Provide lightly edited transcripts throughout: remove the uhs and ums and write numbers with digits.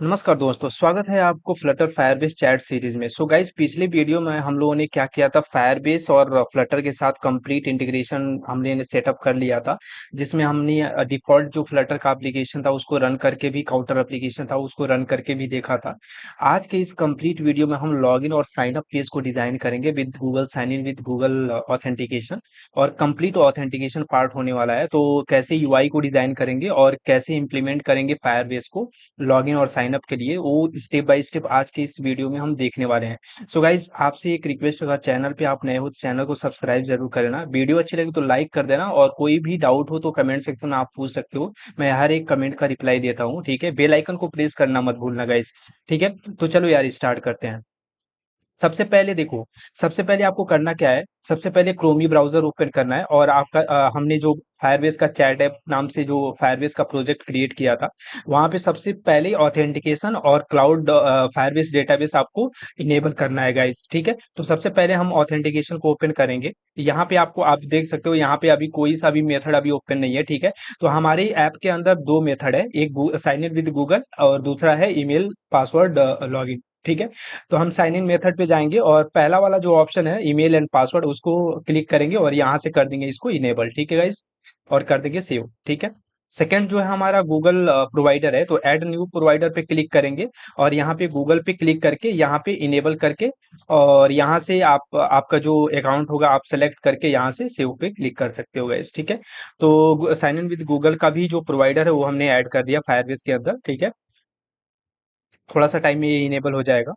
नमस्कार दोस्तों, स्वागत है आपको फ्लटर फायरबेस चैट सीरीज में। सो गाइस, पिछले वीडियो में हम लोगों ने क्या किया था, फायरबेस और फ्लटर के साथ कंप्लीट इंटीग्रेशन हमने सेटअप कर लिया था, जिसमें हमने डिफॉल्ट जो फ्लटर का एप्लीकेशन था उसको रन करके भी, काउंटर एप्लीकेशन था उसको रन करके भी देखा था। आज के इस कंप्लीट वीडियो में हम लॉगिन और साइन अप पेज को डिजाइन करेंगे with Google sign in with Google authentication, और कंप्लीट ऑथेंटिकेशन पार्ट होने वाला है। तो कैसे यूआई को डिजाइन करेंगे और कैसे इंप्लीमेंट करेंगे फायरबेस को लॉगिन और साइन अप के लिए, वो स्टेप बाय स्टेप आज के इस वीडियो में हम देखने वाले हैं। सो गाइज, आपसे एक रिक्वेस्ट, अगर चैनल पे आप नए हो तो चैनल को सब्सक्राइब जरूर कर लेना, वीडियो अच्छी लगे तो लाइक कर देना, और कोई भी डाउट हो तो कमेंट सेक्शन में आप पूछ सकते हो। मैं हर एक कमेंट का रिप्लाई देता हूँ, ठीक है। बेल आइकन को प्रेस करना मत भूलना गाइज, ठीक है। तो चलो यार, स्टार्ट करते हैं। सबसे पहले देखो, सबसे पहले आपको करना क्या है, सबसे पहले क्रोमी ब्राउजर ओपन करना है, और आपका हमने जो फायरबेस का चैट ऐप नाम से जो फायरबेस का प्रोजेक्ट क्रिएट किया था, वहां पे सबसे पहले ऑथेंटिकेशन और क्लाउड फायरबेस डेटाबेस आपको इनेबल करना है गाइस, ठीक है। तो सबसे पहले हम ऑथेंटिकेशन को ओपन करेंगे। यहाँ पे आपको, आप देख सकते हो यहाँ पे अभी कोई सा भी मेथड अभी ओपन नहीं है, ठीक है। तो हमारे ऐप के अंदर दो मेथड है, एक साइन इन विद गूगल और दूसरा है ईमेल पासवर्ड लॉगिन, ठीक है। तो हम साइन इन मेथड पे जाएंगे और पहला वाला जो ऑप्शन है ईमेल एंड पासवर्ड, उसको क्लिक करेंगे और यहाँ से कर देंगे इसको इनेबल, ठीक है गाइस, और कर देंगे सेव, ठीक है। सेकंड जो है हमारा गूगल प्रोवाइडर है, तो ऐड न्यू प्रोवाइडर पे क्लिक करेंगे और यहाँ पे गूगल पे क्लिक करके यहाँ पे इनेबल करके, और यहाँ से आप आपका जो अकाउंट होगा आप सेलेक्ट करके यहाँ से सेव पे क्लिक कर सकते हो गाइस, ठीक है। तो साइन इन विद गूगल का भी जो प्रोवाइडर है वो हमने ऐड कर दिया फायरबेस के अंदर, ठीक है। थोड़ा सा टाइम में ये इनेबल हो जाएगा,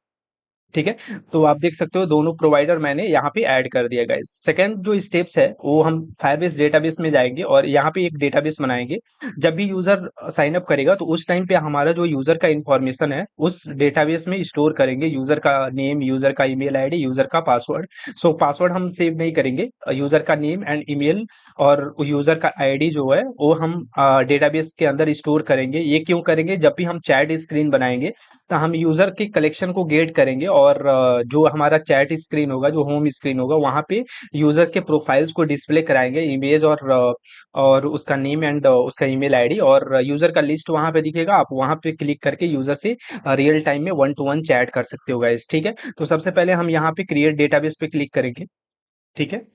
ठीक है। तो आप देख सकते हो दोनों प्रोवाइडर मैंने यहाँ पे ऐड कर दिया गाइस। सेकंड जो स्टेप्स है वो हम फायरबेस डेटाबेस में जाएंगे और यहाँ पे एक डेटाबेस बनाएंगे। जब भी यूजर साइन अप करेगा तो उस टाइम पे हमारा जो यूजर का इंफॉर्मेशन है उस डेटाबेस में स्टोर करेंगे, यूजर का नेम, यूजर का ईमेल आईडी, यूजर का पासवर्ड। सो पासवर्ड हम सेव नहीं करेंगे, यूजर का नेम एंड ईमेल और यूजर का आईडी जो है वो हम डेटाबेस के अंदर स्टोर करेंगे। ये क्यों करेंगे, जब भी हम चैट स्क्रीन बनाएंगे तो हम यूजर के कलेक्शन को गेट करेंगे, और जो हमारा चैट स्क्रीन होगा, जो होम स्क्रीन होगा, वहां पे यूजर के प्रोफाइल्स को डिस्प्ले कराएंगे, इमेज और उसका नेम एंड उसका ईमेल आईडी, और यूजर का लिस्ट वहां पे दिखेगा। आप वहां पे क्लिक करके यूजर से रियल टाइम में वन टू वन चैट कर सकते हो गाइस, ठीक है। तो सबसे पहले हम यहाँ पे क्रिएट डेटाबेस पे क्लिक करेंगे, ठीक है।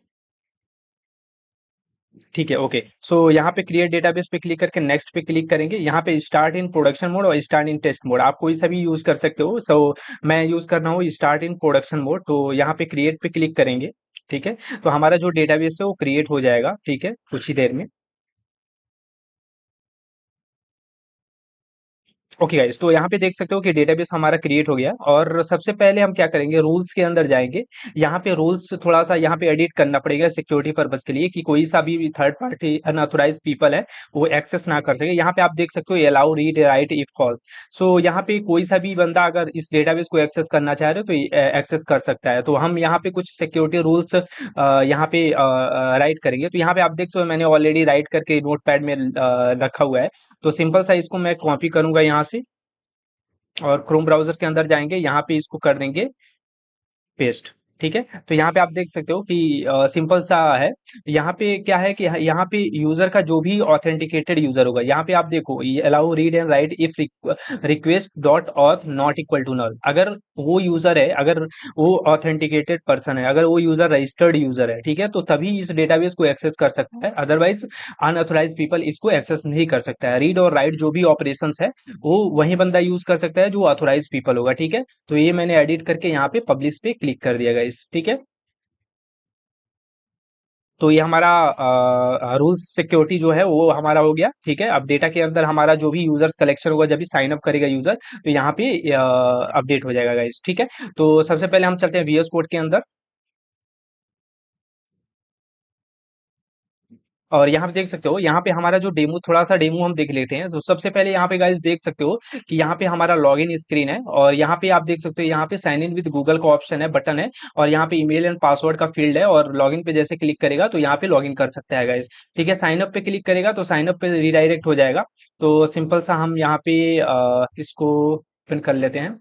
ठीक है, ओके। सो यहाँ पे क्रिएट डेटाबेस पे क्लिक करके नेक्स्ट पे क्लिक करेंगे। यहाँ पे स्टार्ट इन प्रोडक्शन मोड और स्टार्ट इन टेस्ट मोड आप कोई सा भी यूज कर सकते हो। मैं यूज कर रहा हूँ स्टार्ट इन प्रोडक्शन मोड, तो यहाँ पे क्रिएट पे क्लिक करेंगे, ठीक है। तो हमारा जो डेटाबेस है वो क्रिएट हो जाएगा, ठीक है, कुछ ही देर में। ओके गाइस, तो यहाँ पे देख सकते हो कि डेटाबेस हमारा क्रिएट हो गया, और सबसे पहले हम क्या करेंगे, रूल्स के अंदर जाएंगे। यहाँ पे रूल्स थोड़ा सा यहाँ पे एडिट करना पड़ेगा सिक्योरिटी पर्पज के लिए, कि कोई सा भी थर्ड पार्टी अनऑथोराइज पीपल है वो एक्सेस ना कर सके। यहाँ पे आप देख सकते हो allow read write if call. So यहाँ पे कोई सा भी बंदा अगर इस डेटाबेस को एक्सेस करना चाह रहे हो तो एक्सेस कर सकता है। तो हम यहाँ पे कुछ सिक्योरिटी रूल्स यहाँ पे राइट करेंगे। तो यहाँ पे आप देख सकते हो मैंने ऑलरेडी राइट करके नोट पैड में रखा हुआ है। तो सिंपल सा इसको मैं कॉपी करूंगा यहाँ से, और क्रोम ब्राउज़र के अंदर जाएँगे, यहाँ पे इसको कर देंगे पेस्ट, ठीक है। तो यहाँ पे आप देख सकते हो कि सिंपल सा है। यहाँ पे क्या है कि यहाँ पे यूजर का जो भी ऑथेंटिकेटेड यूजर होगा, यहाँ पे आप देखो ये allow read and write if request dot auth not equal to null. अगर वो यूजर है, अगर वो ऑथेंटिकेटेड पर्सन है, अगर वो यूजर रजिस्टर्ड यूजर है, ठीक है, तो तभी इस डेटाबेस को एक्सेस कर सकता है, अदरवाइज अनऑथराइज पीपल इसको एक्सेस नहीं कर सकता है। रीड और राइट जो भी ऑपरेशन है वो वही बंदा यूज कर सकता है जो ऑथोराइज पीपल होगा, ठीक है। तो ये मैंने एडिट करके यहाँ पे पब्लिश पे क्लिक कर दिया गाइस, ठीक है। तो ये हमारा रूल्स सिक्योरिटी जो है वो हमारा हो गया, ठीक है। अब डेटा के अंदर हमारा जो भी यूजर्स कलेक्शन होगा, जब भी साइन अप करेगा यूजर, तो यहाँ पे अपडेट हो जाएगा गाइस, ठीक है। तो सबसे पहले हम चलते हैं वीएस कोड के अंदर, और यहाँ पे देख सकते हो, यहाँ पे हमारा जो डेमो, थोड़ा सा डेमो हम देख लेते हैं। तो सबसे पहले यहाँ पे गाइस देख सकते हो कि यहाँ पे हमारा लॉगिन स्क्रीन है, और यहाँ पे आप देख सकते हो यहाँ पे साइन इन विद गूगल का ऑप्शन है, बटन है, और यहाँ पे ईमेल एंड पासवर्ड का फील्ड है, और लॉगिन पे जैसे क्लिक करेगा तो यहाँ पे लॉगिन कर सकता है गाइस, ठीक है। साइन अप पे क्लिक करेगा तो साइन अप पे रिडायरेक्ट हो जाएगा। तो सिंपल सा हम यहाँ पे इसको ओपन कर लेते हैं।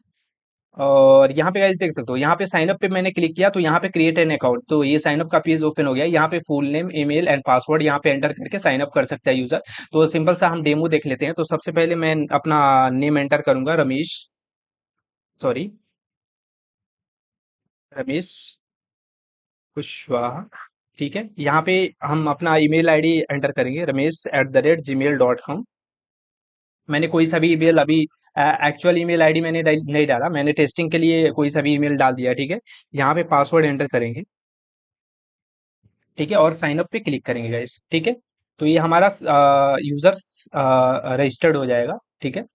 और यहाँ पे गाइस देख सकते हो, यहाँ पे साइन अप पे मैंने क्लिक किया तो यहाँ पे क्रिएट एन अकाउंट, तो ये साइन अप का पेज ओपन हो गया। यहाँ पे full name, email and password यहाँ पे एंटर करके साइन अप कर सकता है यूजर। तो सिंपल सा हम डेमो देख लेते हैं। तो सबसे पहले मैं अपना नेम एंटर करूंगा, रमेश, सॉरी, रमेश कुशवाहा। ठीक है, यहाँ पे हम अपना ईमेल आईडी एंटर करेंगे, ramesh@gmail.com। मैंने कोई सा भी ईमेल अभी, एक्चुअल ईमेल आईडी मैंने नहीं डाला, मैंने टेस्टिंग के लिए कोई सा भी ईमेल डाल दिया। ठीक है, यहाँ पे पासवर्ड एंटर करेंगे। ठीक है, और साइन अप पे क्लिक करेंगे गाइस। ठीक है, तो ये हमारा यूजर रजिस्टर्ड हो जाएगा। ठीक है,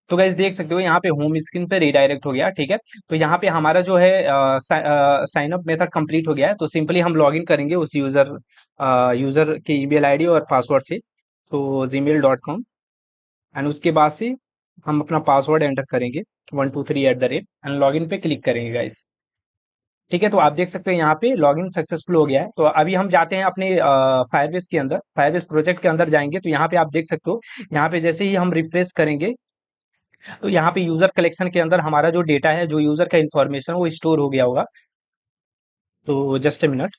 तो गाइस देख सकते हो यहाँ पे होम स्क्रीन पे रिडायरेक्ट हो गया। ठीक है, तो यहाँ पे हमारा जो है साइन अप मेथड कंप्लीट हो गया है। तो सिंपली हम लॉगिन करेंगे उस यूजर के ईमेल आईडी और पासवर्ड से, तो gmail.com। एंड उसके बाद से हम अपना पासवर्ड एंटर करेंगे 123 एंड लॉगिन पे क्लिक करेंगे गाइस। ठीक है, तो आप देख सकते हैं यहाँ पे लॉगिन सक्सेसफुल हो गया है। तो अभी हम जाते हैं अपने फायरबेस के अंदर, फायरबेस प्रोजेक्ट के अंदर जाएंगे। तो यहाँ पे आप देख सकते हो, यहाँ पे जैसे ही हम रिफ्रेश करेंगे तो यहाँ पे यूजर कलेक्शन के अंदर हमारा जो डेटा है, जो यूजर का इन्फॉर्मेशन वो स्टोर हो गया होगा। तो just a minute.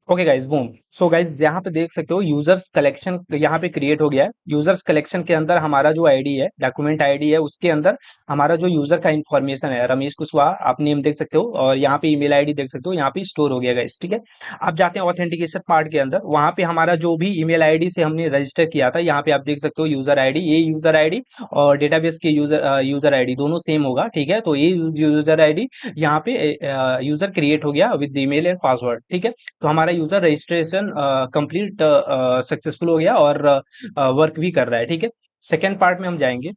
Okay guys, boom. So guys यहाँ पे देख सकते हो यूजर्स कलेक्शन यहाँ पे क्रिएट हो गया है। यूजर्स कलेक्शन के अंदर हमारा जो आईडी है, डॉक्यूमेंट आईडी है, उसके अंदर हमारा जो यूजर का इन्फॉर्मेशन है, रमेश कुशवाहा, आप नेम देख सकते हो, और यहाँ पे ईमेल आईडी देख सकते हो, यहाँ पे स्टोर हो गया गाइस। ठीक है, अब जाते हैं ऑथेंटिकेशन पार्ट के अंदर। वहां पे हमारा जो भी ईमेल आईडी से हमने रजिस्टर किया था, यहाँ पे आप देख सकते हो यूजर आईडी, ये यूजर आईडी और डेटाबेस के यूजर आईडी दोनों सेम होगा। ठीक है, तो ये यूजर आईडी यहाँ पे यूजर क्रिएट हो गया विद ईमेल एंड पासवर्ड। ठीक है, तो हमारा यूजर रजिस्ट्रेशन कंप्लीट सक्सेसफुल हो गया और वर्क भी कर रहा है। ठीक है, सेकेंड पार्ट में हम जाएंगे।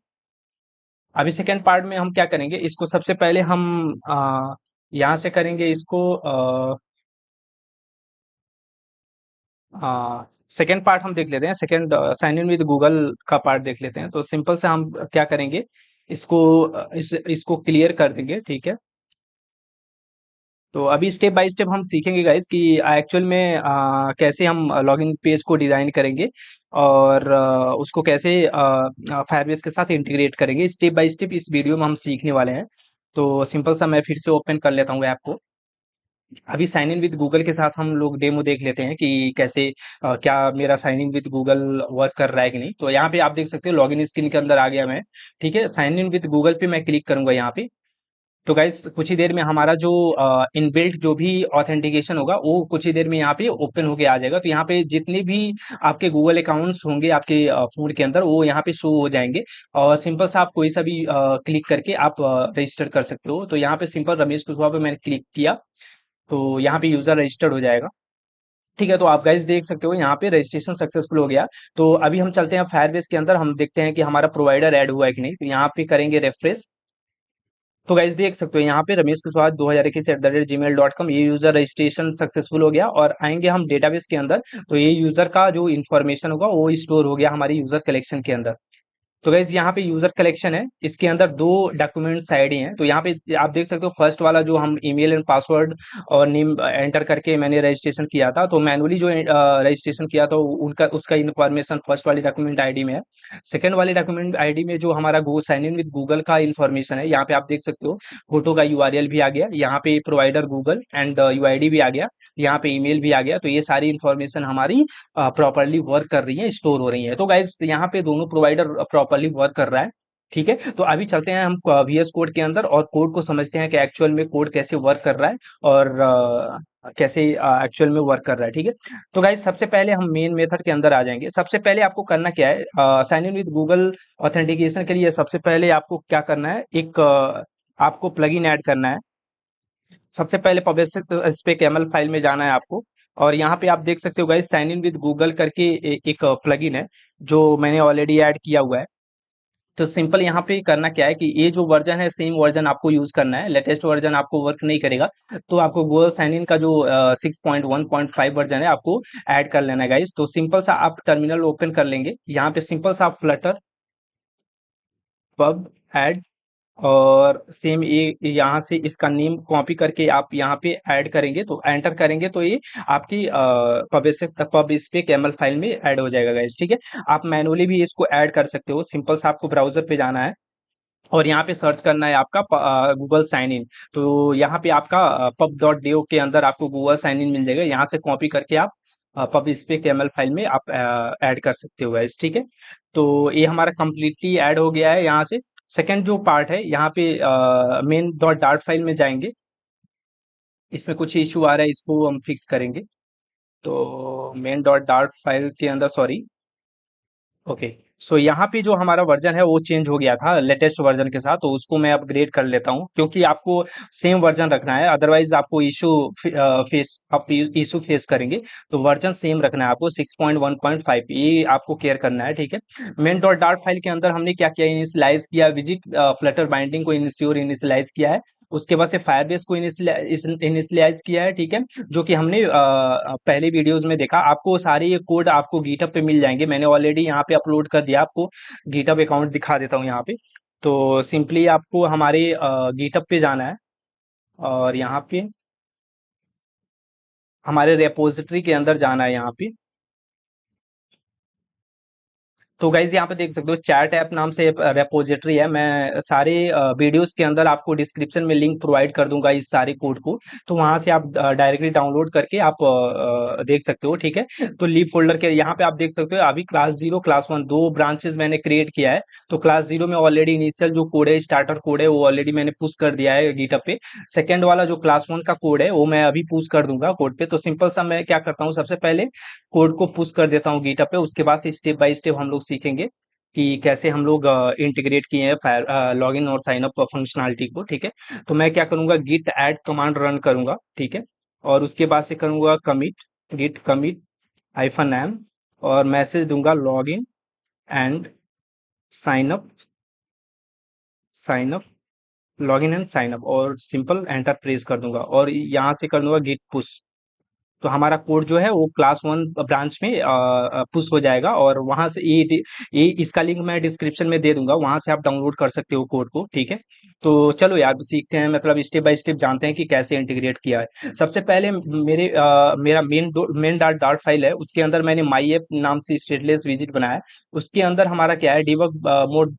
अभी सेकेंड पार्ट में हम क्या करेंगे, इसको सबसे पहले हम यहाँ से करेंगे इसको। सेकेंड पार्ट हम देख लेते हैं, second sign in with Google का पार्ट देख लेते हैं। तो सिंपल से हम क्या करेंगे, इसको इसको क्लियर कर देंगे। ठीक है, तो अभी स्टेप बाय स्टेप हम सीखेंगे गाइस कि एक्चुअल में कैसे हम लॉगिन पेज को डिजाइन करेंगे और उसको कैसे फायरबेस के साथ इंटीग्रेट करेंगे। स्टेप बाय स्टेप इस वीडियो में हम सीखने वाले हैं। तो सिंपल सा मैं फिर से ओपन कर लेता हूँ ऐप को। अभी साइन इन विद गूगल के साथ हम लोग डेमो देख लेते हैं कि कैसे क्या मेरा sign in with Google work कर रहा है कि नहीं। तो यहाँ पे आप देख सकते हो लॉगिन स्क्रीन के अंदर आ गया मैं। ठीक है, साइन इन विद गूगल पे मैं क्लिक करूंगा यहाँ पे। तो गाइस कुछ ही देर में हमारा जो इनबिल्ट जो भी ऑथेंटिकेशन होगा वो कुछ ही देर में यहाँ पे ओपन होके आ जाएगा। तो यहाँ पे जितने भी आपके गूगल अकाउंट्स होंगे आपके फोन के अंदर, वो यहाँ पे शो हो जाएंगे। और सिंपल सा आप कोई सा भी क्लिक करके आप रजिस्टर कर सकते हो। तो यहाँ पे सिंपल रमेश कुशवाहा पे मैंने क्लिक किया, तो यहाँ पे यूजर रजिस्टर्ड हो जाएगा। ठीक है, तो आप गाइस देख सकते हो यहाँ पे रजिस्ट्रेशन सक्सेसफुल हो गया। तो अभी हम चलते हैं फायरबेस के अंदर, हम देखते हैं कि हमारा प्रोवाइडर ऐड हुआ है कि नहीं। तो यहाँ पे करेंगे रेफ्रेश। तो गाइस देख सकते हो यहाँ पे रमेश कुशवाहा 2021@gmail.com, ये यूजर रजिस्ट्रेशन सक्सेसफुल हो गया। और आएंगे हम डेटाबेस के अंदर, तो ये यूजर का जो इन्फॉर्मेशन होगा वो स्टोर हो गया हमारी यूजर कलेक्शन के अंदर। तो गाइज यहाँ पे यूजर कलेक्शन है, इसके अंदर दो डॉक्यूमेंट्स आईडी हैं। तो यहाँ पे आप देख सकते हो फर्स्ट वाला जो हम ईमेल एंड पासवर्ड और नेम एंटर करके मैंने रजिस्ट्रेशन किया था, तो मैनुअली जो रजिस्ट्रेशन किया था उनका उसका इन्फॉर्मेशन फर्स्ट वाली डॉक्यूमेंट आईडी में है। सेकंड वाली डॉक्यूमेंट आईडी में जो हमारा गो साइन इन विद गूगल का इन्फॉर्मेशन है, यहाँ पे आप देख सकते हो फोटो का यूआरएल भी आ गया, यहाँ पे प्रोवाइडर गूगल एंड यूआईडी भी आ गया, यहाँ पे ईमेल भी आ गया। तो ये सारी इन्फॉर्मेशन हमारी प्रॉपरली वर्क कर रही है, स्टोर हो रही है। तो गाइज यहाँ पे दोनों प्रोवाइडर प्रॉपरली वर्क कर रहा है। ठीक है, तो अभी चलते हैं हम VS कोड के अंदर और कोड को समझते हैं कि एक्चुअल में कोड कैसे वर्क कर रहा है और कैसे एक्चुअल में वर्क कर रहा है। ठीक है, तो गाइज सबसे पहले हम मेन मेथड के अंदर आ जाएंगे। सबसे पहले आपको करना क्या है, sign in with Google authentication के लिए सबसे पहले आपको क्या करना है, एक आपको प्लगइन ऐड करना है। सबसे पहले पब्लिक इस पे कैमल फाइल में जाना है आपको। और यहाँ पे आप देख सकते हो guys sign in with Google करके एक प्लगइन है जो मैंने ऑलरेडी ऐड किया हुआ है। तो सिंपल यहाँ पे करना क्या है कि ये जो वर्जन है सेम वर्जन आपको यूज करना है, लेटेस्ट वर्जन आपको वर्क नहीं करेगा। तो आपको गूगल साइन इन का जो 6.1.5 वर्जन है आपको ऐड कर लेना है गाइस। तो सिंपल सा आप टर्मिनल ओपन कर लेंगे, यहाँ पे सिंपल सा आप फ्लटर पब ऐड और सेम ये यहाँ से इसका नेम कॉपी करके आप यहाँ पे ऐड करेंगे, तो एंटर करेंगे तो ये आपकी पब इस पे कैमल फाइल में ऐड हो जाएगा गाइस। ठीक है, आप मैनुअली भी इसको ऐड कर सकते हो। सिंपल सा आपको ब्राउजर पे जाना है, और यहाँ पे सर्च करना है आपका गूगल साइन इन। तो यहाँ पे आपका pub.do के अंदर आपको गूगल साइन इन मिल जाएगा, यहाँ से कॉपी करके आप पब स्पेक एमएल फाइल में आप ऐड कर सकते हो गाइस, ठीक है। तो ये हमारा कंप्लीटली ऐड हो गया है यहाँ से। सेकंड जो पार्ट है यहाँ पे मेन डॉट डार्ट फाइल में जाएंगे। इसमें कुछ इशू आ रहा है, इसको हम फिक्स करेंगे। तो मेन डॉट डार्ट फाइल के अंदर, सॉरी, ओके। सो यहाँ पे जो हमारा वर्जन है वो चेंज हो गया था लेटेस्ट वर्जन के साथ, तो उसको मैं अपग्रेड कर लेता हूँ, क्योंकि आपको सेम वर्जन रखना है, अदरवाइज आपको इशू फेस करेंगे। तो वर्जन सेम रखना है आपको, 6.1.5 ये आपको केयर करना है, ठीक है। मेन डॉट डार्ट फाइल के अंदर हमने क्या किया, इनिशियलाइज किया विजिट फ्लटर बाइंडिंग को इनिशियलाइज किया है। उसके बाद से फायरबेस को इनिशियलाइज किया है, ठीक है। जो कि हमने पहले वीडियोस में देखा। आपको सारे ये कोड आपको गिटहब पे मिल जाएंगे, मैंने ऑलरेडी यहाँ पे अपलोड कर दिया। आपको गिटहब अकाउंट दिखा देता हूँ यहाँ पे। तो सिंपली आपको हमारे गिटहब पे जाना है, और यहाँ पे हमारे रेपोजिटरी के अंदर जाना है यहाँ पे। तो गाइज यहाँ पे देख सकते हो चैट ऐप नाम से रेपोजिटरी है। मैं सारे वीडियोस के अंदर आपको डिस्क्रिप्शन में लिंक प्रोवाइड कर दूंगा इस सारे कोड को। तो वहां से आप डायरेक्टली डाउनलोड करके आप देख सकते हो, ठीक है। तो लीव फोल्डर के यहाँ पे आप देख सकते हो अभी क्लास 0 क्लास 1 दो ब्रांचेस मैंने क्रिएट किया है। तो क्लास 0 में ऑलरेडी इनिशियल जो कोड है, स्टार्टर कोड है, वो ऑलरेडी मैंने पुश कर दिया है गिटहब पे। सेकंड वाला जो क्लास 1 का कोड है वो मैं अभी पुश कर दूंगा कोड पे। तो सिंपल सा मैं क्या करता हूँ, सबसे पहले कोड को पुश कर देता हूँ गिटहब पे, उसके बाद से स्टेप बाय स्टेप हम लोग सीखेंगे कि कैसे हम लोग इंटीग्रेट किए हैं फायर लॉगिन और साइन अप फंक्शनलिटी को, ठीक है। तो मैं क्या करूंगा, गिट ऐड कमांड रन करूंगा, ठीक है। और उसके बाद से करूंगा कमिट, गिट कमिट -m, और मैसेज दूंगा login and sign up, sign up, login and sign up, और सिंपल एंटर प्रेस कर दूंगा, और यहाँ से कर दूंगा गिट पुश। तो हमारा कोड जो है वो क्लास 1 ब्रांच में पुश हो जाएगा, और वहां से ये इसका लिंक मैं डिस्क्रिप्शन में दे दूंगा, वहां से आप डाउनलोड कर सकते हो कोड को, ठीक है। तो चलो यार सीखते हैं, मतलब स्टेप बाय स्टेप जानते हैं कि कैसे इंटीग्रेट किया है। सबसे पहले मेरा मेन डॉट डॉट फाइल है, उसके अंदर मैंने माई ऐप नाम से स्टेटलेस विजिट बनाया है। उसके अंदर हमारा क्या है, डिबग मोड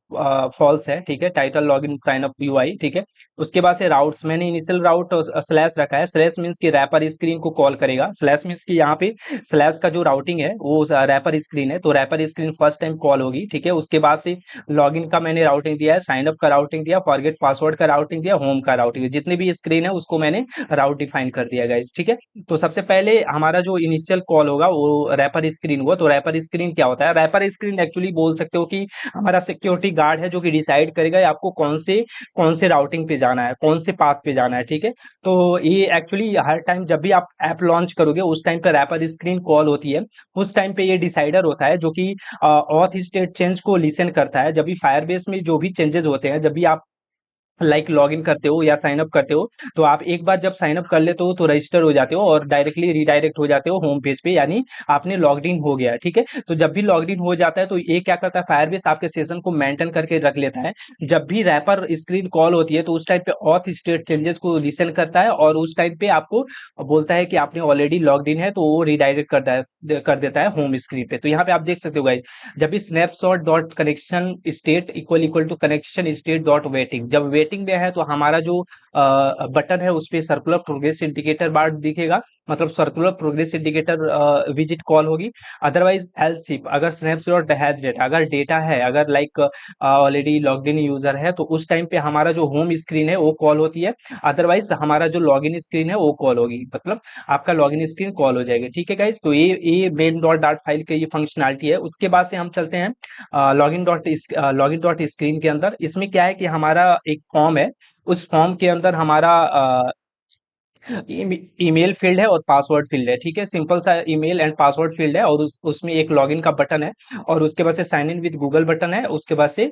फॉल्स है, ठीक है। Title login sign up UI, ठीक है। उसके बाद से राउट्स मैंने इनिशियल राउट स्लैश रखा है। स्लैश मीन्स की रैपर स्क्रीन को कॉल करेगा। स्लैश मीन्स की यहाँ पे स्लैश का जो राउटिंग है वो रैपर स्क्रीन है, तो wrapper screen first time call होगी, ठीक है। उसके बाद से लॉगिन का मैंने राउटिंग दिया है, साइन अप का राउटिंग दिया, फॉरगेट पासवर्ड का राउटिंग दिया, होम का राउटिंग, जितनी भी स्क्रीन है उसको मैंने राउट डिफाइन कर दिया गाइस, ठीक है। तो सबसे पहले हमारा जो इनिशियल कॉल होगा वो रैपर स्क्रीन हुआ। तो रैपर स्क्रीन क्या होता है, रैपर स्क्रीन एक्चुअली बोल सकते हो कि हमारा सिक्योरिटी गार्ड है, जो कि डिसाइड करेगा आपको कौन से राउटिंग पे जाना है, कौन से पाथ पे जाना है, ठीक है। तो ये एक्चुअली हर टाइम जब भी आप ऐप लॉन्च करोगे उस टाइम पे रैपर स्क्रीन कॉल होती है। उस टाइम पे ये डिसाइडर होता है जो कि ऑथ स्टेट चेंज को लिसन करता है। जब भी फायरबेस में जो भी चेंजेस होते हैं, जब भी आप लाइक लॉग इन करते हो या साइन अप करते हो, तो आप एक बार जब साइन अप कर लेते हो तो रजिस्टर हो जाते हो और डायरेक्टली रिडायरेक्ट हो जाते हो होम पेज पे, यानी आपने लॉग्ड इन हो गया, ठीक है। तो जब भी लॉग्ड इन हो जाता है तो ये क्या करता है, फायरबेस आपके सेशन को मेंटेन करके रख लेता है। जब भी रैपर स्क्रीन कॉल होती है तो उस टाइम पे ऑथ स्टेट चेंजेस को लिसन करता है, और उस टाइम पे आपको बोलता है कि आपने ऑलरेडी लॉग्ड इन है, तो वो रिडायरेक्ट कर देता है होम स्क्रीन पे। तो यहाँ पे आप देख सकते हो गाइस, जब भी snapshot dot connection state equal equal to connection state dot waiting, जब वेटिंग में है तो हमारा जो बटन है उस पे सर्कुलर प्रोग्रेस इंडिकेटर बार दिखेगा, मतलब circular progress indicator visit call होगी। अदरवाइज एल्स इफ अगर स्नैपशॉट हैज डेटा, अगर डेटा है, अगर like already logged in user है, तो उस टाइम पे हमारा जो होम स्क्रीन है वो कॉल होती है। अदरवाइज हमारा जो लॉगिन स्क्रीन है वो कॉल होगी, मतलब आपका लॉगिन स्क्रीन कॉल हो जाएगी, ठीक है गाइस। तो ये मेन डॉट डाट फाइल की ये फंक्शनलिटी है। उसके बाद से हम चलते हैं लॉगिन डॉट स्क्रीन के अंदर। इसमें क्या है कि हमारा एक फॉर्म है, उस फॉर्म के अंदर हमारा ईमेल फील्ड है और पासवर्ड फील्ड है, ठीक है। सिंपल सा ईमेल एंड पासवर्ड फील्ड है, और उसमें एक लॉगिन का बटन है, और उसके बाद से sign in with Google button है। उसके बाद से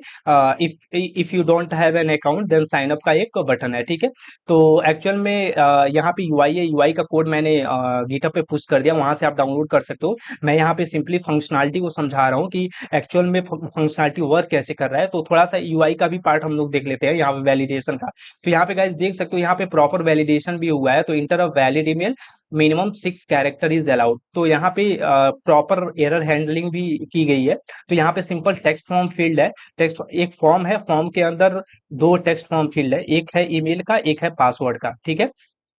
if you don't have an account then sign up का एक बटन है, ठीक है। तो एक्चुअल में यहाँ पे यूआई है, यूआई का कोड मैंने गिटहब पे पुश कर दिया, वहां से आप डाउनलोड कर सकते हो। मैं यहाँ पे सिंपली फंक्शनलिटी को समझा रहा हूँ कि एक्चुअल में फंक्शनलिटी वर्क कैसे कर रहा है। तो थोड़ा सा यूआई का भी पार्ट हम लोग देख लेते हैं यहाँ पे, वैलिडेशन का। तो यहाँ पे गाइस देख सकते हो, यहाँ पे प्रॉपर वैलिडेशन भी हुआ है। है तो inter a valid email minimum 6 character is allowed. तो यहाँ पे प्रॉपर एरर हैंडलिंग भी की गई है। तो यहाँ पे सिंपल टेक्स्ट फॉर्म फील्ड है, टेक्स्ट एक फॉर्म है, फॉर्म के अंदर दो टेक्स्ट फॉर्म फील्ड है, एक है ईमेल का, एक है पासवर्ड का, ठीक है।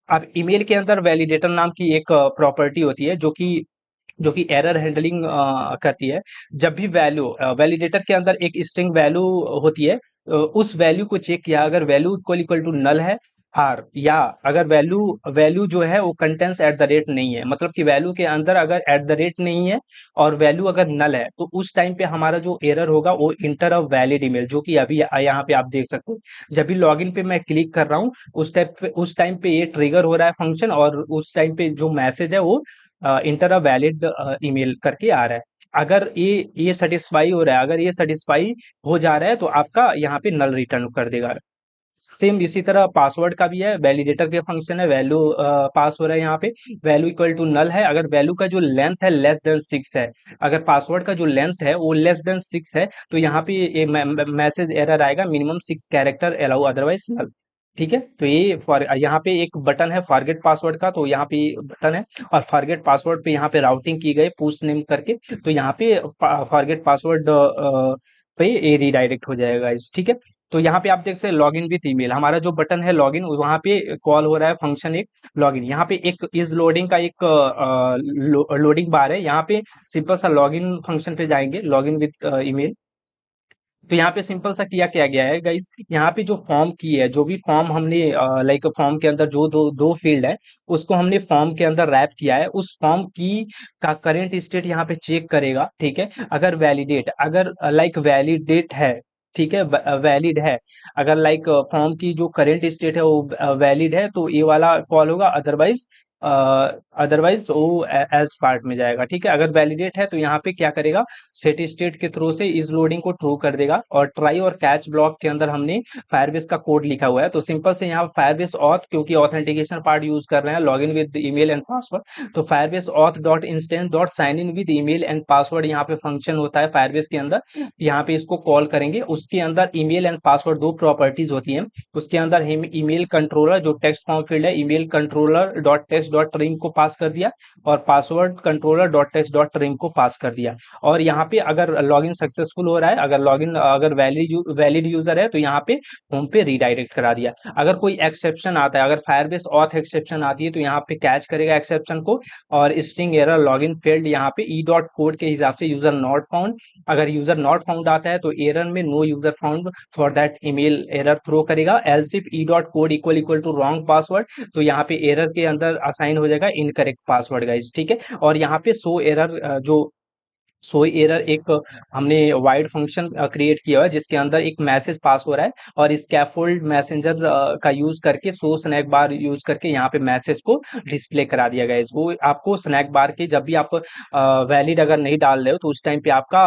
अब ईमेल के अंदर वैलिडेटर नाम की एक प्रॉपर्टी होती है जो कि एरर हैंडलिंग करती है। जब भी वैल्यू वैलिडेटर के अंदर एक स्ट्रिंग वैल्यू होती है, उस वैल्यू को चेक किया, अगर वैल्यू इक्वल टू नल है आर, या अगर वैल्यू वैल्यू जो है वो कंटेंट्स एट द रेट नहीं है, मतलब कि वैल्यू के अंदर अगर एट द रेट नहीं है और वैल्यू अगर नल है, तो उस टाइम पे हमारा जो एरर होगा वो इंटर अ वैलिड ईमेल, जो कि अभी यहाँ पे आप देख सकते हो। जब भी लॉगिन पे मैं क्लिक कर रहा हूँ, उस टाइम पे ये ट्रिगर हो रहा है फंक्शन, और उस टाइम पे जो मैसेज है वो इंटर अ वैलिड ईमेल करके आ रहा है। अगर ये सेटिस्फाई हो रहा है, अगर ये सेटिस्फाई हो जा रहा है, तो आपका यहाँ पे नल रिटर्न कर देगा। सेम इसी तरह पासवर्ड का भी है, वैलिडेटर के फंक्शन है, वैल्यू पास हो रहा है यहाँ पे, वैल्यू इक्वल टू नल है, अगर वैल्यू का जो लेंथ है लेस देन 6 है, अगर पासवर्ड का जो लेंथ है वो लेस देन 6 है, तो यहाँ पे ये मैसेज एरर आएगा, मिनिमम 6 कैरेक्टर अलाउ अदरवाइज नल। ठीक है, तो ये फॉर यहाँ पे एक बटन है फॉरगेट पासवर्ड का, तो यहाँ पे बटन है, और फॉरगेट पासवर्ड पे यहाँ पे राउटिंग की गई पुश नेम करके, तो यहाँ पे फॉरगेट पासवर्ड पे ये रीडायरेक्ट हो जाएगा इस, ठीक है। तो यहाँ पे आप देख सकते हैं लॉगिन विथ ईमेल, हमारा जो बटन है लॉगिन, वहाँ पे कॉल हो रहा है फंक्शन एक लॉगिन। यहाँ पे एक इज लोडिंग का एक लोडिंग बार है, यहाँ पे सिंपल सा लॉगिन फंक्शन पे जाएंगे, लॉगिन विथ ईमेल। तो यहाँ पे सिंपल सा किया क्या गया है गाइस, यहाँ पे जो फॉर्म की है, जो भी फॉर्म हमने लाइक फॉर्म के अंदर जो दो दो फील्ड है, उसको हमने फॉर्म के अंदर रैप किया है, उस फॉर्म की का करंट स्टेट यहाँ पे चेक करेगा, ठीक है। अगर वैलिडेट, अगर लाइक वैलिडेट है, ठीक है, वैलिड है, अगर लाइक फॉर्म की जो करंट स्टेट है वो वैलिड है, तो ये वाला कॉल होगा, अदरवाइज अदरवाइज वो एल्स पार्ट में जाएगा, ठीक है। अगर वैलिडेट है तो यहाँ पे क्या करेगा, सेट स्टेट के थ्रू से इस लोडिंग को ट्रू कर देगा। और ट्राई और कैच ब्लॉक के अंदर हमने फायरबेस का कोड लिखा हुआ है, तो सिंपल से यहाँ फायरबेस ऑथ, क्योंकि ऑथेंटिकेशन पार्ट यूज कर रहे हैं, log in with email and password, तो Firebase auth dot instance dot sign in with email and password यहाँ पे फंक्शन होता है फायरबेस के अंदर, यहाँ पे इसको कॉल करेंगे। उसके अंदर ईमेल एंड पासवर्ड दो प्रॉपर्टीज होती हैं, उसके अंदर हम ईमेल कंट्रोलर जो टेक्स्ट फॉर्म फील्ड है, email controller dot text dot trim को पास कर दिया, और password controller dot text dot trim को पास कर दिया। और यहाँ पे अगर लॉगिन सक्सेसफुल हो रहा है, अगर लॉगिन अगर वैलिड यूजर है, तो यहाँ पे होम पे रीडायरेक्ट करा दिया। अगर कोई एक्सेप्शन आता है, अगर फायरबेस ऑथ एक्सेप्शन आती है, तो यहाँ पे कैच करेगा एक्सेप्शन को, और स्ट्रिंग एरर लॉगिन फेल्ड यहाँ पे ई डॉट कोड के हिसाब से यूजर नॉट फाउंड, अगर यूजर नॉट फाउंड आता है तो एरर में no user found for that email error throw करेगा। Else if E dot code equal to wrong password, तो यहाँ पे एरर के अंदर असाइन हो जाएगा इनकरेक्ट पासवर्ड गाइस, ठीक है। और यहाँ पे सो एरर जो सो एरर एक हमने वाइड फंक्शन क्रिएट किया हुआ है, जिसके अंदर एक मैसेज पास हो रहा है, और स्कैफोल्ड मैसेंजर का यूज करके, सो स्नैक बार यूज करके यहाँ पे मैसेज को डिस्प्ले करा दिया गया है। वो आपको स्नैक बार के जब भी आप वैलिड अगर नहीं डाल रहे हो, तो उस टाइम पे आपका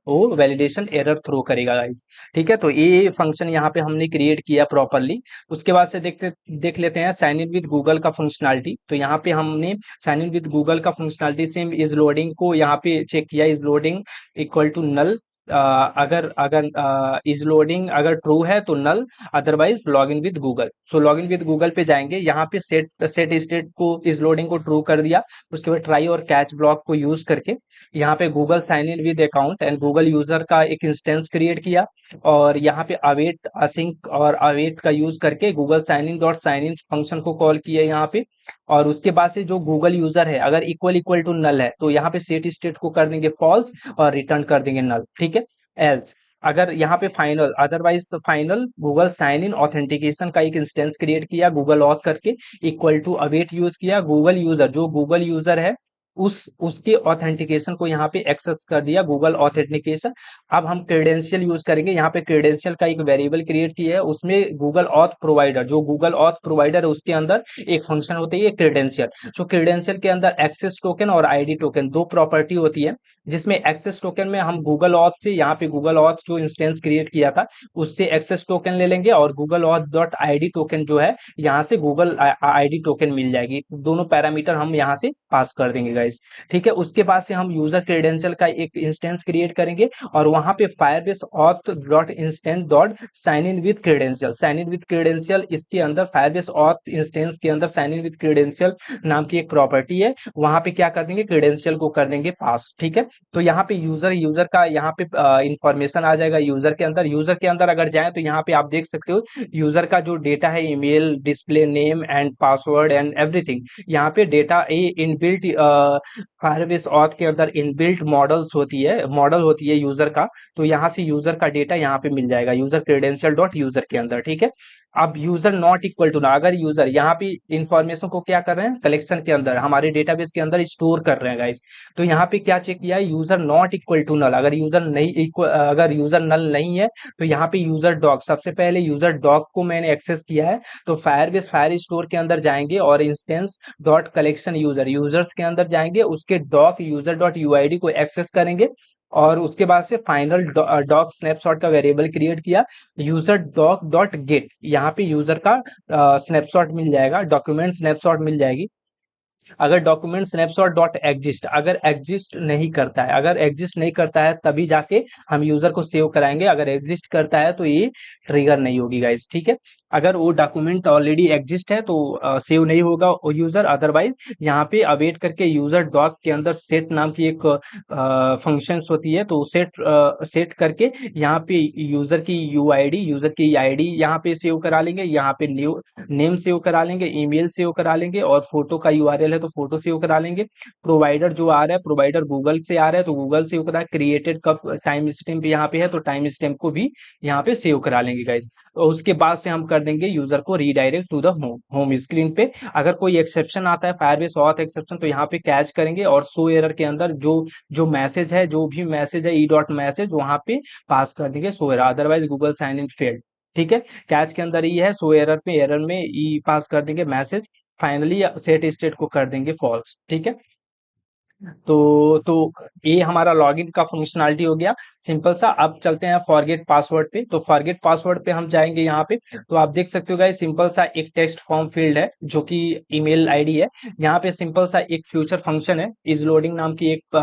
वो वैलिडेशन एरर थ्रो करेगा गाइस, ठीक है। तो ये फंक्शन यहाँ पे हमने क्रिएट किया प्रॉपरली। उसके बाद से देख लेते हैं साइन इन विद गूगल का फंक्शनैलिटी। तो यहाँ पे हमने साइन इन विद गूगल का फंक्शनैलिटी सेम इज लोडिंग को यहाँ पे चेक किया, is loading equal to null, अगर अगर इज लोडिंग अगर ट्रू है तो null, otherwise log in with Google. So log in with Google पे जाएंगे, यहाँ पे सेट सेट स्टेट को इज लोडिंग को ट्रू कर दिया। उसके बाद ट्राई और कैच ब्लॉक को यूज करके यहाँ पे Google sign in with account and Google user का एक इंस्टेंस क्रिएट किया, और यहाँ पे अवेट असिंक और अवेट का यूज करके गूगल साइन इन फंक्शन को कॉल किया यहाँ पे। और उसके बाद से जो गूगल यूजर है, अगर इक्वल टू नल है, तो यहाँ पे सेट स्टेट को कर देंगे फॉल्स और रिटर्न कर देंगे नल, ठीक है। एल्स अगर यहाँ पे final, otherwise final Google sign in authentication का एक इंस्टेंस क्रिएट किया गूगल ऑथ करके, इक्वल टू अवेट यूज किया, गूगल यूजर जो गूगल यूजर है उसके ऑथेंटिकेशन को यहाँ पे एक्सेस कर दिया गूगल ऑथेंटिकेशन। अब हम क्रेडेंशियल यूज करेंगे, यहाँ पे क्रेडेंशियल का एक वेरिएबल क्रिएट किया है, उसमें गूगल ऑथ प्रोवाइडर, जो गूगल ऑथ प्रोवाइडर है उसके अंदर एक फंक्शन होती है क्रेडेंशियल। तो क्रेडेंशियल के अंदर एक्सेस टोकन और आईडी टोकन दो प्रॉपर्टी होती है, जिसमें एक्सेस टोकन में हम गूगल ऑथ से, यहाँ पे गूगल ऑथ जो इंस्टेंस क्रिएट किया था उससे एक्सेस टोकन ले लेंगे, और Google auth dot ID token जो है यहाँ से गूगल आईडी टोकन मिल जाएगी। दोनों पैरामीटर हम यहाँ से पास कर देंगे गाइस। गाइस। ठीक है, उसके बाद से हम यूजर क्रेडेंशियल का एक इंस्टेंस क्रिएट करेंगे और वहां पे Firebase auth dot instance dot sign in with credential, sign in with credential इसके अंदर फायरबेस ऑथ इंस्टेंस के अंदर साइन इन विद क्रेडेंशियल नाम की एक प्रॉपर्टी है, वहां पे क्या कर देंगे, क्रेडेंशियल को कर देंगे पास। ठीक है, तो यहाँ पे यूजर यूजर का यहाँ पे इंफॉर्मेशन आ जाएगा यूजर के अंदर। यूजर के अंदर अगर जाए तो यहाँ पे आप देख सकते हो यूजर का जो डेटा है, email, display name and password and everything, यहाँ पे डेटा ए इनबिल्ट फायरबेस ऑथ के अंदर इनबिल्ट मॉडल होती है यूजर का। तो यहाँ से यूजर का डेटा यहाँ पे मिल जाएगा यूजर क्रेडेंशियल डॉट यूजर के अंदर। ठीक है, अब यूजर नॉट इक्वल टू ना, अगर यूजर यहाँ पे इंफॉर्मेशन को क्या कर रहे हैं, कलेक्शन के अंदर हमारे डेटाबेस के अंदर स्टोर कर रहे हैं गाइस, तो यहाँ पे क्या चेक किया है, user not equal to null, अगर यूजर नल नहीं है तो यहाँ पे यूजर डॉग, सबसे पहले यूजर डॉग को मैंने एक्सेस किया है, तो फायरबेस फायर स्टोर के अंदर जाएंगे और इंस्टेंस डॉट कलेक्शन यूजर्स के अंदर जाएंगे, उसके डॉग यूजर डॉट यूआईडी को एक्सेस करेंगे और उसके बाद से फाइनल डॉग स्नैपशॉट का वेरिएबल क्रिएट किया, यूजर डॉग डॉट गेट, यहाँ पे यूजर का स्नैपशॉट मिल जाएगा, डॉक्यूमेंट स्नैपशॉट मिल जाएगी। अगर डॉक्यूमेंट स्नैपशॉट डॉट एग्जिस्ट अगर एग्जिस्ट नहीं करता है, अगर एग्जिस्ट नहीं करता है तभी जाके हम यूजर को सेव कराएंगे, अगर एग्जिस्ट करता है तो ये ट्रिगर नहीं होगी गाइस। ठीक है, अगर वो डॉक्यूमेंट ऑलरेडी एग्जिस्ट है तो सेव नहीं होगा वो यूजर, अदरवाइज यहाँ पे अवेट करके यूजर डॉक के अंदर सेट नाम की एक फंक्शंस होती है, तो सेट करके यहाँ पे यूजर की यूआईडी, यूजर की आईडी यहाँ पे सेव करा लेंगे, यहाँ पे न्यू नेम सेव करा लेंगे, ईमेल सेव करा लेंगे और फोटो का यूआरएल है तो फोटो सेव करा लेंगे। प्रोवाइडर जो आ रहा है, प्रोवाइडर गूगल से आ रहा है तो गूगल सेव करा, क्रिएटेड कब टाइम स्टैम्प यहाँ पे है तो टाइम स्टैम्प को भी यहाँ पे सेव करा लेंगे गाइज। और उसके बाद से हम कर देंगे यूजर को redirect to the home screen पे। अगर कोई एक्सेप्शन आता है, फायरबेस ऑथ एक्सेप्शन, तो यहाँ पे कैच करेंगे और शो एरर के अंदर जो जो मैसेज है, जो भी मैसेज है, ई डॉट मैसेज वहां पे पास कर देंगे show error, otherwise Google sign in failed. ठीक है, कैच के अंदर ये है, शो एरर पे एरर में ई पास कर देंगे मैसेज, फाइनली सेट स्टेट को कर देंगे फॉल्स। ठीक है, तो ये हमारा लॉगिन का फंक्शनैलिटी हो गया सिंपल सा। अब चलते हैं फॉरगेट पासवर्ड पे, तो फॉरगेट पासवर्ड पे हम जाएंगे यहाँ पे, तो आप देख सकते हो गाइस सिंपल सा एक टेक्स्ट फॉर्म फील्ड है जो कि ईमेल आईडी है, यहाँ पे सिंपल सा एक फ्यूचर फंक्शन है, इज लोडिंग नाम की एक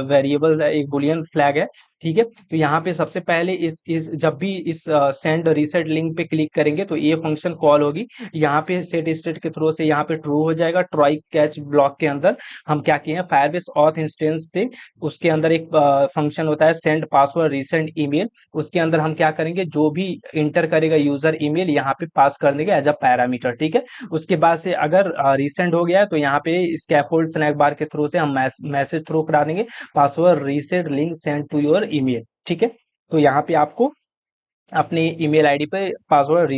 वेरिएबल है, एक बुलियन फ्लैग है। ठीक है, तो यहाँ पे सबसे पहले इस जब भी इस सेंड रीसेट लिंक पे क्लिक करेंगे तो ये फंक्शन कॉल होगी, यहाँ पे सेट स्टेट के थ्रू से यहाँ पे ट्रू हो जाएगा। ट्राई कैच ब्लॉक के अंदर हम क्या किए हैं, फायरबेस ऑथ इंस्टेंस से उसके अंदर एक फंक्शन होता है सेंड पासवर्ड रीसेंट ईमेल, उसके अंदर हम क्या करेंगे, जो भी इंटर करेगा यूजर ईमेल यहाँ पे पास कर देंगे एज अ पैरामीटर। ठीक है, उसके बाद से अगर रीसेंट हो गया है तो यहाँ पे स्कैफोल्ड स्नैक बार के थ्रू से हम मैसेज थ्रू करा देंगे, password reset link send to your email. ठीक है, तो यहाँ पे आपको अपनी ईमेल आईडी पे पासवर्ड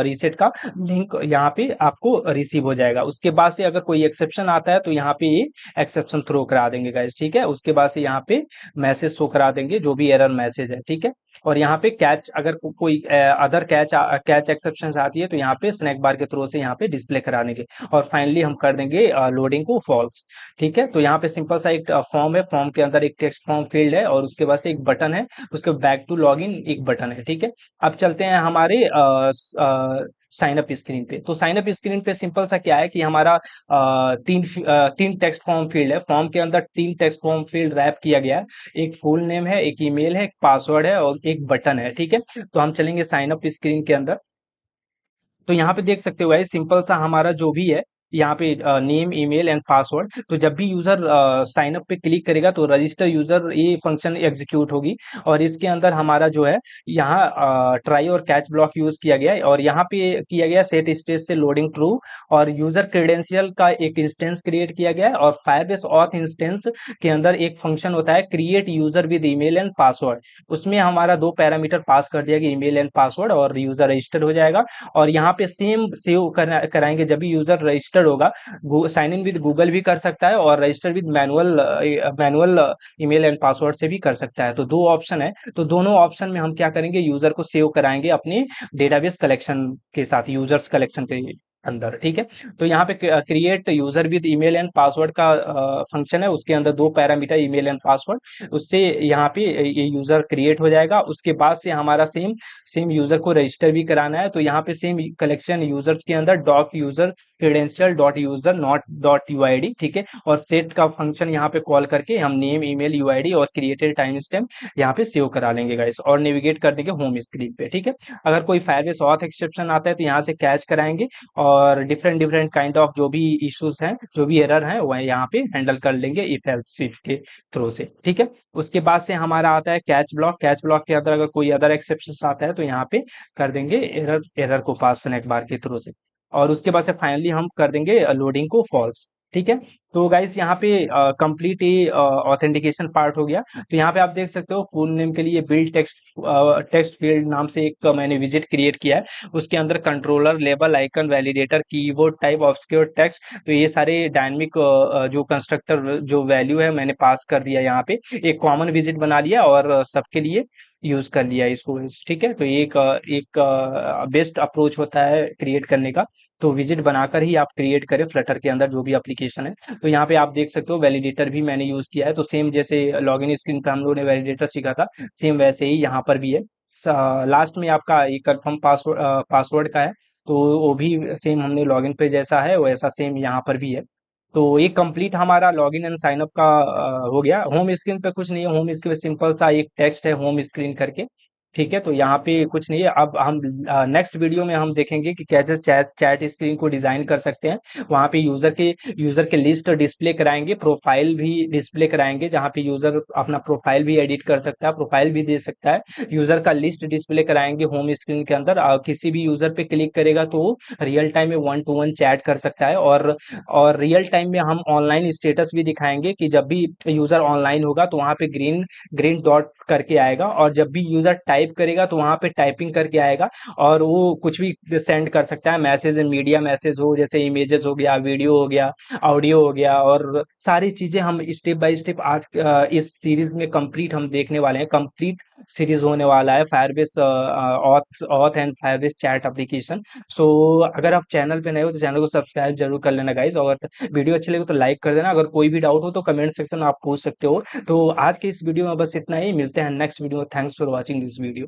रीसेट का लिंक यहाँ पे आपको रिसीव हो जाएगा। उसके बाद से अगर कोई एक्सेप्शन आता है तो यहाँ पे ये एक्सेप्शन थ्रो करा देंगे गाइस। ठीक है, उसके बाद से यहाँ पे मैसेज शो करा देंगे जो भी एरर मैसेज है। ठीक है, और यहाँ पे कैच अगर कोई अदर कैच एक्सेप्शन आती है तो यहाँ पे स्नैक बार के थ्रू से यहाँ पे डिस्प्ले करा देंगे और फाइनली हम कर देंगे लोडिंग को फॉल्स। ठीक है, तो यहाँ पे सिंपल सा एक फॉर्म है, फॉर्म के अंदर एक टेक्स्ट फॉर्म फील्ड है और उसके बाद से एक बटन है, उसके बैक टू लॉगिन एक बटन है। ठीक है, अब चलते हैं हमारे साइन अप स्क्रीन पे, तो साइन अप स्क्रीन पे सिंपल सा क्या है कि हमारा तीन टेक्स्ट फॉर्म फील्ड है, फॉर्म के अंदर तीन टेक्स्ट फॉर्म फील्ड रैप किया गया है, एक फुल नेम है, एक ईमेल है, एक पासवर्ड है और एक बटन है। ठीक है, तो हम चलेंगे साइन अप स्क्रीन के अंदर, तो यहाँ पे देख सकते हो गाइस सिंपल सा हमारा जो भी है यहाँ पे नेम ईमेल एंड पासवर्ड, तो जब भी यूजर साइन अप पे क्लिक करेगा तो रजिस्टर यूजर ये फंक्शन एग्जीक्यूट होगी और इसके अंदर हमारा जो है यहाँ ट्राई और कैच ब्लॉक यूज किया गया है और यहाँ पे किया गया सेट स्टेज से लोडिंग ट्रू और यूजर क्रेडेंशियल का एक इंस्टेंस क्रिएट किया गया है और फायरबेस ऑथ इंस्टेंस के अंदर एक फंक्शन होता है create user with email and password, उसमें हमारा दो पैरामीटर पास कर दिया गया, ईमेल एंड पासवर्ड, और यूजर रजिस्टर हो जाएगा। और यहाँ पे सेम सेव कराएंगे जब भी यूजर रजिस्टर होगा, साइन इन विद गूगल भी कर सकता है और register with manual email and password से भी कर सकता है, तो दो ऑप्शन है, तो दोनों ऑप्शन में हम क्या करेंगे, यूजर को सेव कराएंगे अपने डेटाबेस कलेक्शन के साथ, यूजर्स कलेक्शन के अंदर। ठीक है, तो यहाँ पे create user with email and password का फंक्शन है, उसके अंदर दो पैरामीटर ईमेल एंड पासवर्ड, उससे यहाँ पे ये यूजर क्रिएट हो जाएगा। उसके बाद से हमारा सेम सेम यूजर को रजिस्टर भी कराना है, तो यहाँ पे सेम कलेक्शन यूजर्स के अंदर doc user credential dot user not dot UID, ठीक है। और सेट का फंक्शन यहाँ पे कॉल करके हम नेम, ईमेल, यूआईडी और क्रिएटेड टाइम स्टैम्प यहाँ पे सेव करा लेंगे गाइस, और नेविगेट कर देंगे होम स्क्रीन पे, ठीक है। अगर कोई फायरबेस ऑथ एक्सेप्शन आता है तो यहाँ से कैच कराएंगे, और डिफरेंट डिफरेंट काइंड ऑफ जो भी इश्यूज हैं, जो भी एरर है, वह यहाँ पे हैंडल कर लेंगे इफ एल्स इफ के थ्रू से, ठीक है। उसके बाद से हमारा आता है कैच ब्लॉक। कैच ब्लॉक के अंदर अगर कोई अदर एक्सेप्शन आता है तो यहाँ पे कर देंगे एरर, एरर को पास एक बार के थ्रू से, और उसके बाद से फाइनली हम कर देंगे लोडिंग को फॉल्स, ठीक है। तो गाइस यहाँ पे कंप्लीट ये ऑथेंटिकेशन पार्ट हो गया। तो यहाँ पे आप देख सकते हो फुल नेम के लिए बिल्ड टेक्स्ट, टेक्स्ट फील्ड नाम से एक मैंने विजिट क्रिएट किया है। उसके अंदर controller, label, icon, validator, keyboard type, obscure text, तो ये सारे डायनेमिक जो कंस्ट्रक्टर जो वैल्यू है मैंने पास कर दिया यहाँ पे। एक कॉमन विजिट बना लिया और सबके लिए यूज कर लिया इसको, ठीक है। तो ये एक बेस्ट अप्रोच होता है क्रिएट करने का। तो विजिट बनाकर ही आप क्रिएट करें फ्लटर के अंदर जो भी एप्लीकेशन है। तो यहाँ पे आप देख सकते हो वैलिडेटर भी मैंने यूज किया है। तो सेम जैसे लॉगिन स्क्रीन पे हम लोगों ने वैलिडेटर सीखा था, सेम वैसे ही यहाँ पर भी है। लास्ट में आपका ये कंफर्म पासवर्ड, पासवर्ड का है, तो वो भी सेम हमने लॉगिन पे जैसा है वैसा सेम यहाँ पर भी है। तो ये कंप्लीट हमारा लॉगिन एंड साइन अप का हो गया। होम स्क्रीन पे कुछ नहीं है, होम स्क्रीन पे सिंपल सा एक टेक्स्ट है होम स्क्रीन करके, ठीक है। तो यहाँ पे कुछ नहीं है। अब हम नेक्स्ट वीडियो में हम देखेंगे कि कैसे चैट चैट स्क्रीन को डिजाइन कर सकते हैं। वहाँ पे यूजर के लिस्ट डिस्प्ले कराएंगे, प्रोफाइल भी डिस्प्ले कराएंगे, जहाँ पे यूजर अपना प्रोफाइल भी एडिट कर सकता है, प्रोफाइल भी दे सकता है। यूजर का लिस्ट डिस्प्ले कराएंगे होम स्क्रीन के अंदर। किसी भी यूजर पे क्लिक करेगा तो वो रियल टाइम में 1 to 1 चैट कर सकता है, और रियल टाइम में हम ऑनलाइन स्टेटस भी दिखाएंगे कि जब भी यूजर ऑनलाइन होगा तो वहाँ पे ग्रीन ग्रीन डॉट करके आएगा, और जब भी यूजर टाइप करेगा तो वहाँ पे टाइपिंग करके आएगा। और वो कुछ भी सेंड कर सकता है, मैसेज, मीडिया मैसेज हो, जैसे इमेजेस हो गया, वीडियो हो गया, ऑडियो हो गया, और सारी चीजें हम स्टेप बाय स्टेप आज इस सीरीज में कंप्लीट हम देखने वाले हैं। कंप्लीट सीरीज होने वाला है Firebase auth auth and Firebase chat application. So अगर आप चैनल पे नए हो तो चैनल को सब्सक्राइब जरूर कर लेना गाइस, और वीडियो अच्छी लगे तो लाइक कर देना। अगर कोई भी डाउट हो तो कमेंट सेक्शन में आप पूछ सकते हो। तो आज के इस वीडियो में बस इतना ही, मिलते हैं नेक्स्ट वीडियो में। Thanks for watching this video.